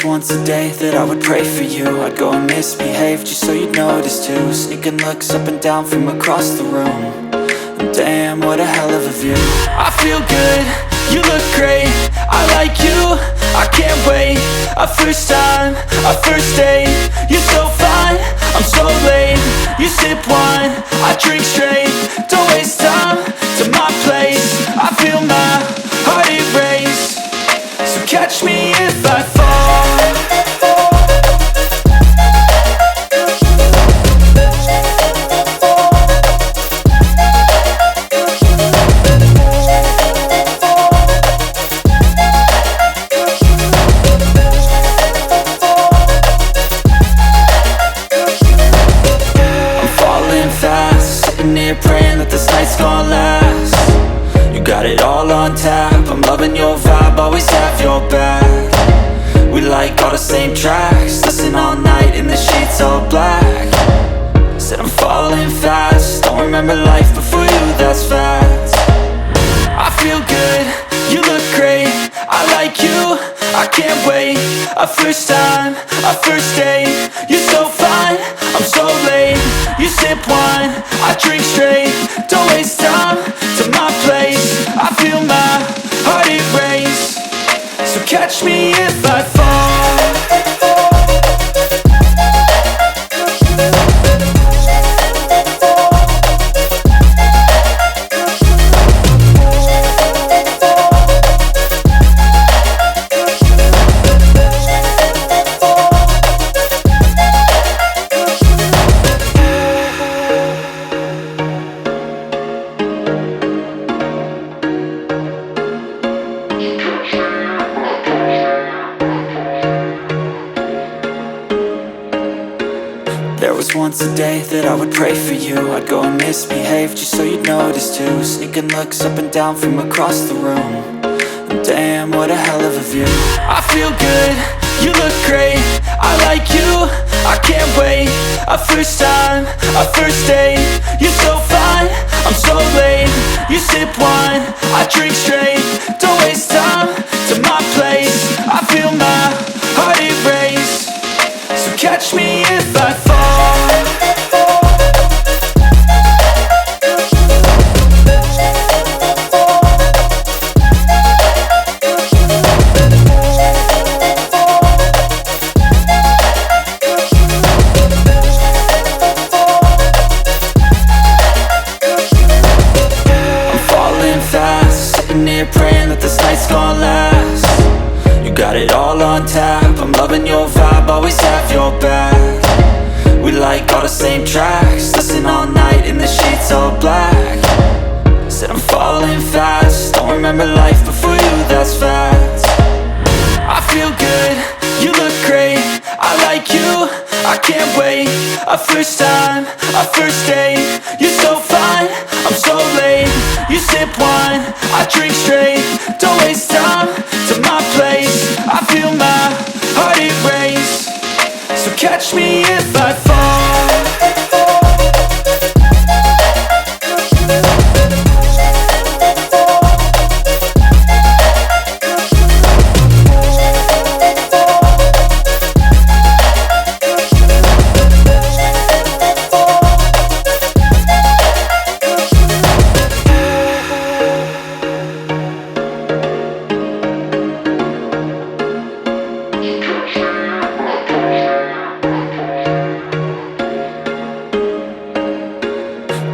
was once a day that I would pray for you. I'd go and misbehave just so you'd notice too. Sneaking looks up and down from across the room. And damn, what a hell of a view. I feel good, you look great, I like you, I can't wait. A first time, a first date, you're so fine, I'm so late. You sip wine, I drink straight, don't waste time to my place. I feel my heart erase, so catch me if I fall. Praying that this night's gonna last. You got it all on tap, I'm loving your vibe, always have your back. We like all the same tracks, listen all night in the sheets all black. Said I'm falling fast, don't remember life before you, that's fact. I feel good, you look great, I like you, I can't wait. A first time, a first date, you're so fine, I'm so late. You sip wine, I drink straight, don't waste time to my place. I feel my heart erase, so catch me if I fall. There was once a day that I would pray for you. I'd go and misbehave just so you'd notice too. Sneaking looks up and down from across the room. And damn, what a hell of a view. I feel good, you look great, I like you, I can't wait. A first time, a first date, you're so fine, I'm so late. You sip wine, I drink straight, don't waste time to my place. I feel my heart erase, so catch me if I fall. Praying that this night's gonna last. You got it all on tap, I'm loving your vibe, always have your back. We like all the same tracks, listen all night in the sheets all black. Said I'm falling fast, don't remember life before you, that's fact. I feel good, you look great, I like you, I can't wait. A first time, a first date, you're so fine, I'm so late. You sip wine, I drink straight, don't waste time to my place. I feel my heart erase, so catch me if I fall.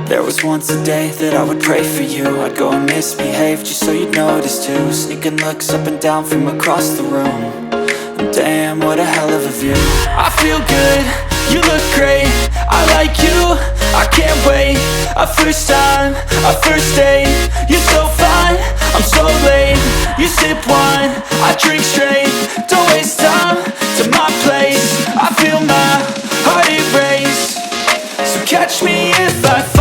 There was once a day that I would pray for you. I'd go and misbehave just so you'd notice too. Sneaking looks up and down from across the room. And damn, what a hell of a view. I feel good, you look great, I like you, I can't wait. A first time, a first date, you're so fine, I'm so late. You sip wine, I drink straight, don't waste time to my place. I feel my heart erase, so catch me if I fall.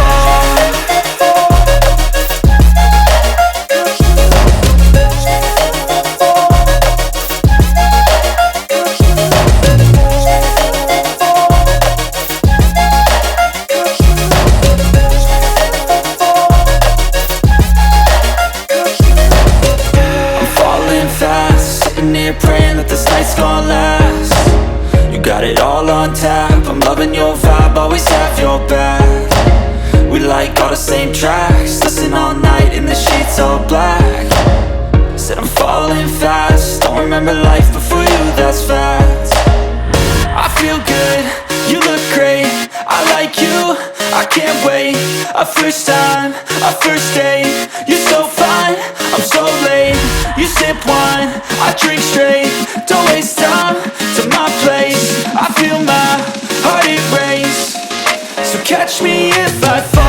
Praying that this night's gonna last. vibe, always have your back. We like all the same tracks, listen all night in the sheets all black. Said I'm falling fast, don't remember life before you, that's fact. I feel good, you look great, I like you, I can't wait. A first time, a first date, you're so fine, I'm so late. You sip wine, I drink straight, don't waste time to my place. I feel my heart it race, so catch me if I fall.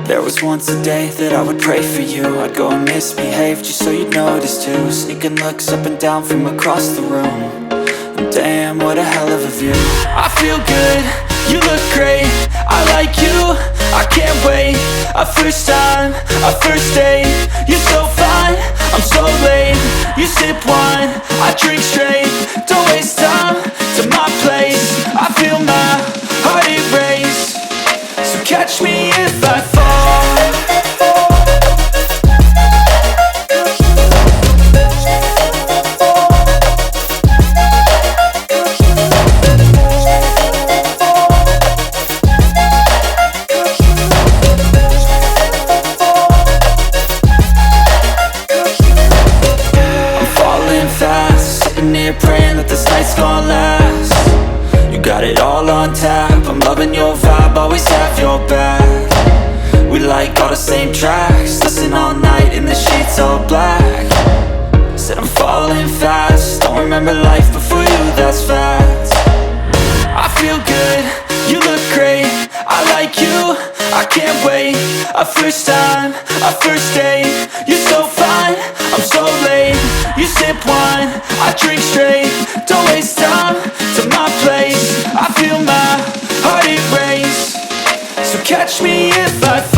There was once a day that I would pray for you. I'd go and misbehave just so you'd notice too. Sneaking looks up and down from across the room, and damn, what a hell of a view. I feel good, you look great, I like you, I can't wait. A first time, a first date, you're so fine, I'm so late. You sip wine, I drink straight, don't waste time to my place. I feel my heart it race, so catch me if I fall. Praying that this night's gonna last. You got it all on tap, I'm loving your vibe, always have your back. We like all the same tracks, listen all night in the sheets all black. Said I'm falling fast, don't remember life before you, that's fact. I feel good, you look great, I like you, I can't wait. A first time, a first date, you're so fine, I'm so late. You sip wine, I drink straight, don't waste time to my place. I feel my heart it race, so catch me if I fall.